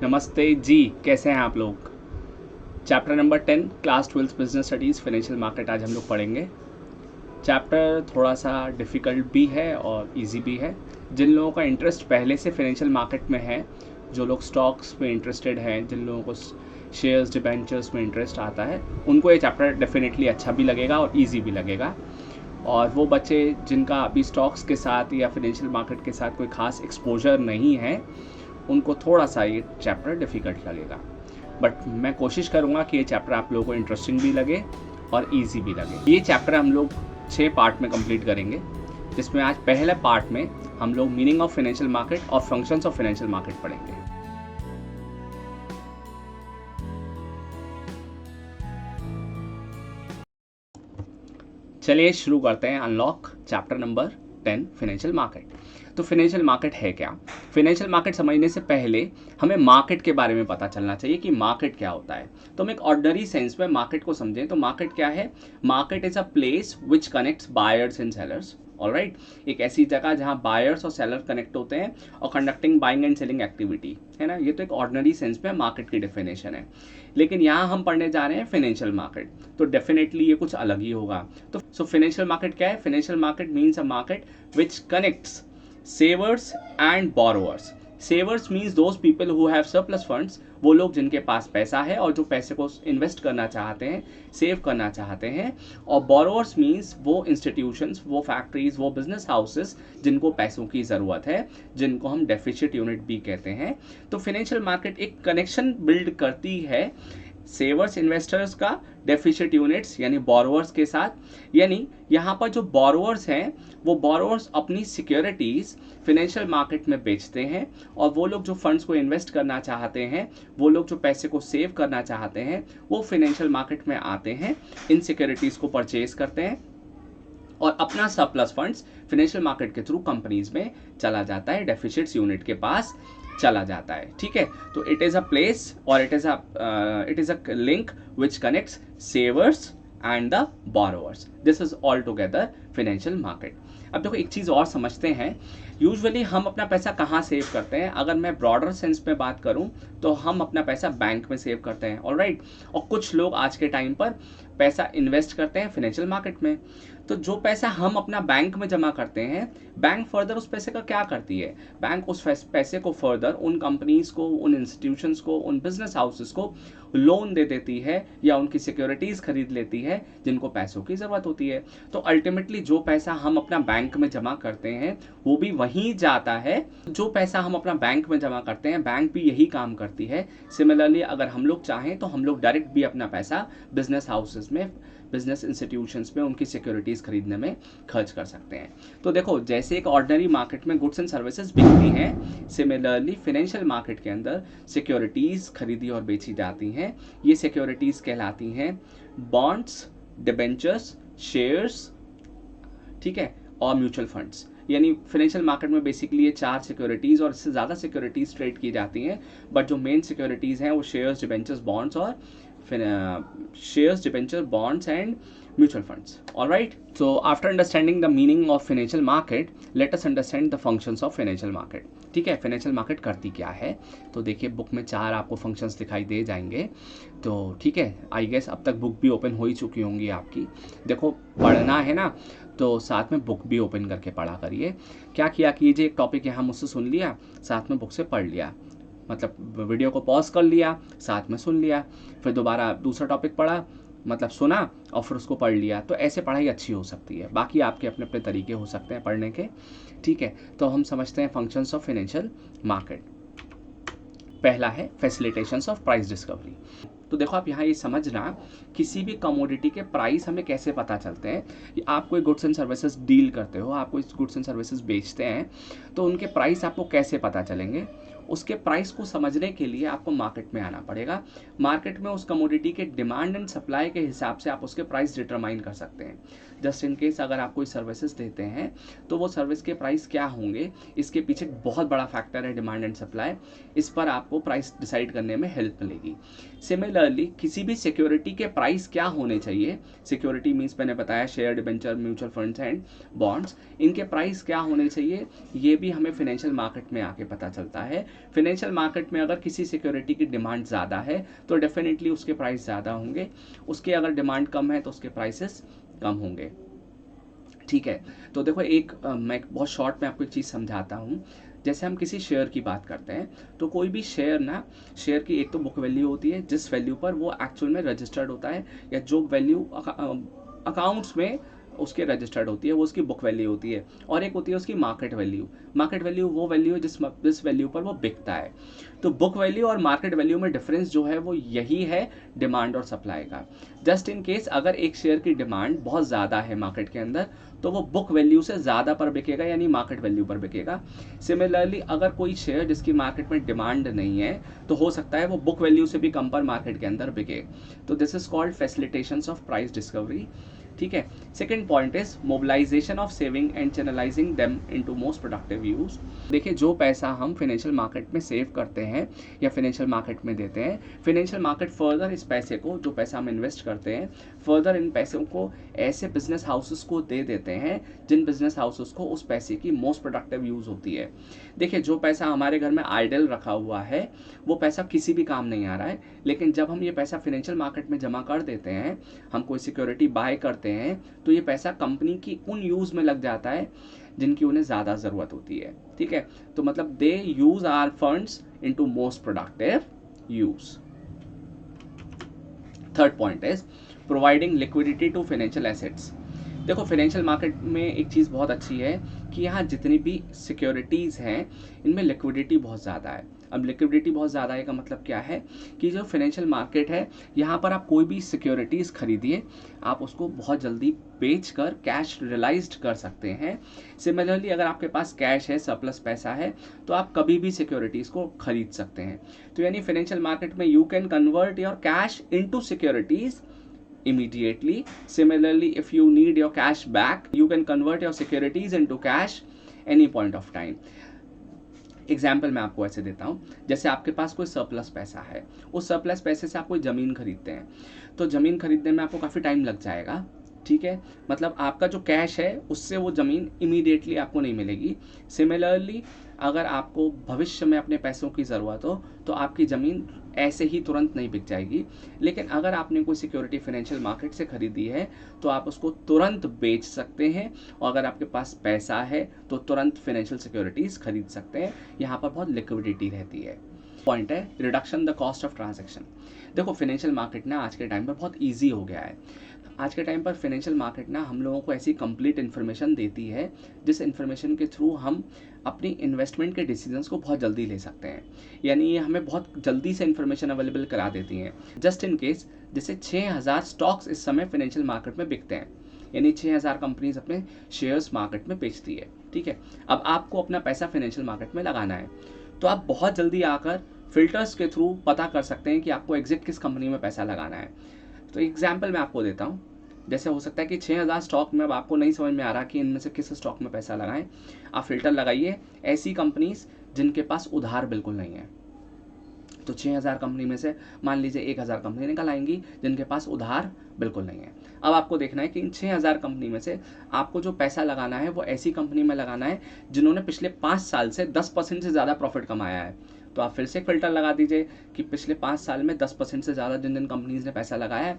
नमस्ते जी, कैसे हैं आप लोग। Chapter number 10 class 12 business studies financial market आज हम लोग पढ़ेंगे। चैप्टर थोड़ा सा डिफ़िकल्ट भी है और इजी भी है। जिन लोगों का इंटरेस्ट पहले से फाइनेंशियल मार्केट में है, जो लोग स्टॉक्स में इंटरेस्टेड हैं, जिन लोगों को शेयर्स डिबेंचर्स में इंटरेस्ट आता है, उनको ये चैप्टर डेफिनेटली अच्छा भी लगेगा और ईजी भी लगेगा। और वो बच्चे जिनका अभी स्टॉक्स के साथ या फाइनेंशियल मार्केट के साथ कोई खास एक्सपोजर नहीं है, उनको थोड़ा सा ये चैप्टर डिफ़िकल्ट लगेगा। बट मैं कोशिश करूँगा कि ये चैप्टर आप लोगों को इंटरेस्टिंग भी लगे और ईजी भी लगे। ये चैप्टर हम लोग 6 पार्ट में कंप्लीट करेंगे, जिसमें आज पहले पार्ट में हम लोग मीनिंग ऑफ फाइनेंशियल मार्केट और फंक्शंस ऑफ फाइनेंशियल मार्केट पढ़ेंगे। चलिए शुरू करते हैं। Unlock chapter number 10 financial market. तो फाइनेंशियल मार्केट है क्या? फाइनेंशियल मार्केट समझने से पहले हमें मार्केट के बारे में पता चलना चाहिए कि मार्केट क्या होता है। तो हम एक ऑर्डिनरी सेंस में मार्केट को समझें तो मार्केट क्या है? Market is a place which connects buyers and sellers. Alright, एक ऐसी जगह जहां बायर्स और सेलर कनेक्ट होते हैं और conducting buying and selling activity, है ना। ये तो एक ऑर्डिनरी सेंस में मार्केट की डेफिनेशन है, लेकिन यहाँ हम पढ़ने जा रहे हैं फाइनेंशियल मार्केट, तो डेफिनेटली ये कुछ अलग ही होगा। तो फाइनेंशियल मार्केट क्या है? Financial market means a market which connects savers and borrowers. Savers means those people who have surplus funds, वो लोग जिनके पास पैसा है और जो पैसे को इन्वेस्ट करना चाहते हैं, सेव करना चाहते हैं। और बोरोवर्स मीन्स वो इंस्टीट्यूशंस, वो फैक्ट्रीज, वो बिजनेस हाउसेस जिनको पैसों की ज़रूरत है, जिनको हम डेफिसिट यूनिट भी कहते हैं। तो फाइनेंशियल मार्केट एक कनेक्शन बिल्ड करती है सेवर्स इन्वेस्टर्स का डेफिसिट यूनिट्स यानी बोरोवर्स के साथ। यानी यहाँ पर जो बोरोवर्स हैं, वो बोरोवर्स अपनी सिक्योरिटीज़ फाइनेंशियल मार्केट में बेचते हैं, और वो लोग जो फंड्स को इन्वेस्ट करना चाहते हैं, वो लोग जो पैसे को सेव करना चाहते हैं, वो फाइनेंशियल मार्केट में आते हैं, इन सिक्योरिटीज़ को परचेज करते हैं और अपना सरप्लस फंड्स फाइनेंशियल मार्केट के थ्रू कंपनीज में चला जाता है, डेफिसिट्स यूनिट के पास चला जाता है। ठीक है, तो इट इज अ प्लेस और it is a link which connects savers and the borrowers. This is all together financial market. अब देखो एक चीज़ और समझते हैं, यूजुअली हम अपना पैसा कहाँ सेव करते हैं? अगर मैं ब्रॉडर सेंस में बात करूँ तो हम अपना पैसा बैंक में सेव करते हैं, ऑलराइट। और कुछ लोग आज के टाइम पर पैसा इन्वेस्ट करते हैं फाइनेंशियल मार्केट में। तो जो पैसा हम अपना बैंक में जमा करते हैं, बैंक फर्दर उस पैसे का क्या करती है? बैंक उस पैसे को फर्दर उन कंपनीज को, उन इंस्टीट्यूशंस को, उन बिजनेस हाउसेस को लोन दे देती है या उनकी सिक्योरिटीज खरीद लेती है जिनको पैसों की जरूरत होती है। तो अल्टीमेटली जो पैसा हम अपना बैंक में जमा करते हैं वो भी वहीं जाता है। जो पैसा हम अपना बैंक में जमा करते हैं, बैंक भी यही काम करती है। सिमिलरली अगर हम लोग चाहें तो हम लोग डायरेक्ट भी अपना पैसा बिजनेस हाउसेस में, बिजनेस इंस्टीट्यूशंस में उनकी सिक्योरिटीज़ खरीदने में खर्च कर सकते हैं। तो देखो, जैसे एक ऑर्डिनरी मार्केट में गुड्स एंड सर्विसेज बिकती हैं, सिमिलरली फाइनेंशियल मार्केट के अंदर सिक्योरिटीज़ खरीदी और बेची जाती हैं। ये सिक्योरिटीज़ कहलाती हैं बॉन्ड्स, डिबेंचर्स, शेयर्स, ठीक है, और म्यूचुअल फंड्स। यानी फाइनेंशियल मार्केट में बेसिकली ये 4 सिक्योरिटीज़ और इससे ज़्यादा सिक्योरिटीज़ ट्रेड की जाती हैं, बट जो मेन सिक्योरिटीज़ हैं वो शेयर्स, डिबेंचर्स, बॉन्ड्स और shares, debenture, bonds and mutual funds. All right, so after understanding the meaning of financial market, let us understand the functions of financial market. ठीक है, financial market करती क्या है? तो देखिए बुक में 4 आपको फंक्शंस दिखाई दे जाएंगे। तो ठीक है, आई गेस अब तक बुक भी ओपन हो ही चुकी होंगी आपकी। देखो पढ़ना है ना, तो साथ में बुक भी ओपन करके पढ़ा करिए। क्या किया कीजिए, एक टॉपिक यहाँ मुझसे सुन लिया, साथ में बुक से पढ़ लिया, मतलब वीडियो को पॉज कर लिया, साथ में सुन लिया, फिर दोबारा दूसरा टॉपिक पढ़ा, मतलब सुना और फिर उसको पढ़ लिया। तो ऐसे पढ़ाई अच्छी हो सकती है। बाकी आपके अपने अपने तरीके हो सकते हैं पढ़ने के। ठीक है, तो हम समझते हैं फंक्शंस ऑफ फाइनेंशियल मार्केट। पहला है फैसिलिटेशंस ऑफ प्राइस डिस्कवरी। तो देखो आप यहाँ ये समझना, किसी भी कमोडिटी के प्राइस हमें कैसे पता चलते हैं। आप कोई गुड्स एंड सर्विसेज डील करते हो, आप कोई गुड्स एंड सर्विसेज बेचते हैं, तो उनके प्राइस आपको कैसे पता चलेंगे? उसके प्राइस को समझने के लिए आपको मार्केट में आना पड़ेगा। मार्केट में उस कमोडिटी के डिमांड एंड सप्लाई के हिसाब से आप उसके प्राइस डिटरमाइन कर सकते हैं। जस्ट इन केस अगर आप कोई सर्विसेज देते हैं तो वो सर्विस के प्राइस क्या होंगे, इसके पीछे बहुत बड़ा फैक्टर है डिमांड एंड सप्लाई। इस पर आपको प्राइस डिसाइड करने में हेल्प मिलेगी। सिमिलरली सिमिलरली किसी भी सिक्योरिटी के प्राइस क्या होने चाहिए, सिक्योरिटी मीन्स मैंने बताया share, debenture, mutual funds and bonds, इनके प्राइस क्या होने चाहिए ये भी हमें फाइनेंशियल मार्केट में आके पता चलता है। फाइनेंशियल मार्केट में अगर किसी सिक्योरिटी की डिमांड ज़्यादा है तो डेफिनेटली उसके प्राइस ज़्यादा होंगे, उसके अगर डिमांड कम है तो उसके प्राइसेस कम होंगे। ठीक है, तो देखो मैं बहुत शॉर्ट में आपको एक चीज़ समझाता हूँ। जैसे हम किसी शेयर की बात करते हैं तो कोई भी शेयर की एक तो बुक वैल्यू होती है जिस वैल्यू पर वो एक्चुअल में रजिस्टर्ड होता है, या जो वैल्यू अकाउंट्स में उसके रजिस्टर्ड होती है वो उसकी बुक वैल्यू होती है, और एक होती है उसकी मार्केट वैल्यू वो वैल्यू है जिस वैल्यू पर वो बिकता है। तो बुक वैल्यू और मार्केट वैल्यू में डिफरेंस जो है वो यही है डिमांड और सप्लाई का। जस्ट इन केस अगर एक शेयर की डिमांड बहुत ज़्यादा है मार्केट के अंदर तो वो बुक वैल्यू से ज़्यादा पर बिकेगा, यानी मार्केट वैल्यू पर बिकेगा। सिमिलरली अगर कोई शेयर जिसकी मार्केट में डिमांड नहीं है तो हो सकता है वो बुक वैल्यू से भी कम पर मार्केट के अंदर बिके। तो this is called facilitations of price discovery. ठीक है, second point is mobilisation of saving and channelising them into most productive use. देखिए, जो पैसा हम फाइनेंशियल मार्केट में सेव करते हैं या फाइनेंशियल मार्केट में देते हैं, फाइनेंशियल मार्केट फर्दर इस पैसे को, जो पैसा हम इन्वेस्ट करते हैं, फर्दर इन पैसों को ऐसे बिजनेस हाउसेस को दे देते हैं जिन बिजनेस हाउसेस को उस पैसे की मोस्ट प्रोडक्टिव यूज होती है। देखिए, जो पैसा हमारे घर में आइडल रखा हुआ है वो पैसा किसी भी काम नहीं आ रहा है, लेकिन जब हम ये पैसा फाइनेंशियल मार्केट में जमा कर देते हैं, हम कोई सिक्योरिटी बाय करते हैं, तो ये पैसा कंपनी की उन यूज में लग जाता है जिनकी उन्हें ज़्यादा ज़रूरत होती है। ठीक है, तो मतलब they use our funds into most productive use. Third point is providing liquidity to financial assets. देखो, फाइनेंशियल मार्केट में एक चीज़ बहुत अच्छी है कि यहाँ जितनी भी सिक्योरिटीज़ हैं इनमें लिक्विडिटी बहुत ज़्यादा है। अब लिक्विडिटी बहुत ज़्यादा है का मतलब क्या है कि जो फाइनेंशियल मार्केट है यहाँ पर आप कोई भी सिक्योरिटीज़ खरीदिए, आप उसको बहुत जल्दी बेच कर कैश रियलाइज्ड कर सकते हैं। सिमिलरली अगर आपके पास कैश है, सरप्लस पैसा है, तो आप कभी भी सिक्योरिटीज़ को खरीद सकते हैं। तो यानी फाइनेंशियल मार्केट में you can convert your cash into securities immediately. Similarly, if you need your cash back, you can convert your securities into cash any point of time. Example मैं आपको ऐसे देता हूँ, जैसे आपके पास कोई सरप्लस पैसा है, उस सरप्लस पैसे से आप कोई ज़मीन खरीदते हैं, तो ज़मीन खरीदने में आपको काफ़ी टाइम लग जाएगा। ठीक है, मतलब आपका जो कैश है उससे वो ज़मीन इमीडिएटली आपको नहीं मिलेगी। सिमिलरली अगर आपको भविष्य में अपने पैसों की ज़रूरत हो तो आपकी ज़मीन ऐसे ही तुरंत नहीं बिक जाएगी, लेकिन अगर आपने कोई सिक्योरिटी फाइनेंशियल मार्केट से खरीदी है तो आप उसको तुरंत बेच सकते हैं, और अगर आपके पास पैसा है तो तुरंत फाइनेंशियल सिक्योरिटीज़ खरीद सकते हैं। यहाँ पर बहुत लिक्विडिटी रहती है। पॉइंट है reduction the cost of transaction. देखो, फाइनेंशियल मार्केट ना आज के टाइम पर बहुत ईजी हो गया है। आज के टाइम पर फाइनेंशियल मार्केट ना हम लोगों को ऐसी कंप्लीट इन्फॉर्मेशन देती है जिस इन्फॉर्मेशन के थ्रू हम अपनी इन्वेस्टमेंट के डिसीजंस को बहुत जल्दी ले सकते हैं। यानी ये हमें बहुत जल्दी से इन्फॉर्मेशन अवेलेबल करा देती हैं। जस्ट इन केस जैसे 6000 स्टॉक्स इस समय फाइनेंशियल मार्केट में बिकते हैं, यानी 6000 कंपनीज अपने शेयर्स मार्केट में बेचती है। ठीक है, अब आपको अपना पैसा फाइनेंशियल मार्केट में लगाना है तो आप बहुत जल्दी आकर फिल्टर्स के थ्रू पता कर सकते हैं कि आपको एग्जिट किस कंपनी में पैसा लगाना है। तो एग्जाम्पल मैं आपको देता हूँ, जैसे हो सकता है कि 6000 स्टॉक में अब आपको नहीं समझ में आ रहा कि इनमें से किस स्टॉक में पैसा लगाएं। आप फिल्टर लगाइए ऐसी कंपनीज जिनके पास उधार बिल्कुल नहीं है। तो 6000 कंपनी में से मान लीजिए 1000 कंपनी निकल आएंगी जिनके पास उधार बिल्कुल नहीं है। अब आपको देखना है कि इन 6000 कंपनी में से आपको जो पैसा लगाना है वो ऐसी कंपनी में लगाना है जिन्होंने पिछले 5 साल से 10% से ज़्यादा प्रॉफिट कमाया है। तो आप फिर से एक फिल्टर लगा दीजिए कि पिछले 5 साल में 10% से ज़्यादा जिन जिन कंपनीज ने पैसा लगाया है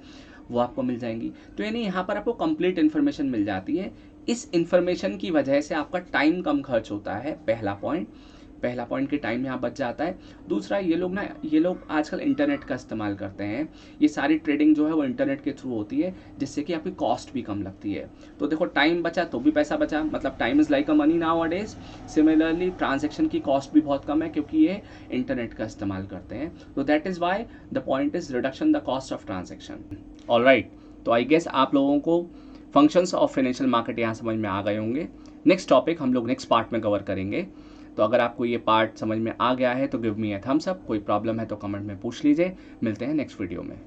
वो आपको मिल जाएंगी। तो यानी यहाँ पर आपको कंप्लीट इन्फॉर्मेशन मिल जाती है। इस इन्फॉर्मेशन की वजह से आपका टाइम कम खर्च होता है। पहला पॉइंट कि टाइम यहाँ बच जाता है। दूसरा, ये लोग आजकल इंटरनेट का इस्तेमाल करते हैं। ये सारी ट्रेडिंग जो है वो इंटरनेट के थ्रू होती है, जिससे कि आपकी कॉस्ट भी कम लगती है। तो देखो, टाइम बचा तो भी पैसा बचा, मतलब time is like a money now a days. Similarly transaction की कॉस्ट भी बहुत कम है क्योंकि ये इंटरनेट का इस्तेमाल करते हैं। तो that is why the point is reduction the cost of transaction. Alright, तो आई गेस आप लोगों को फंक्शंस ऑफ फाइनेंशियल मार्केट यहाँ समझ में आ गए होंगे। नेक्स्ट टॉपिक हम लोग नेक्स्ट पार्ट में कवर करेंगे। तो अगर आपको ये पार्ट समझ में आ गया है तो give me a thumbs up. कोई प्रॉब्लम है तो कमेंट में पूछ लीजिए। मिलते हैं नेक्स्ट वीडियो में।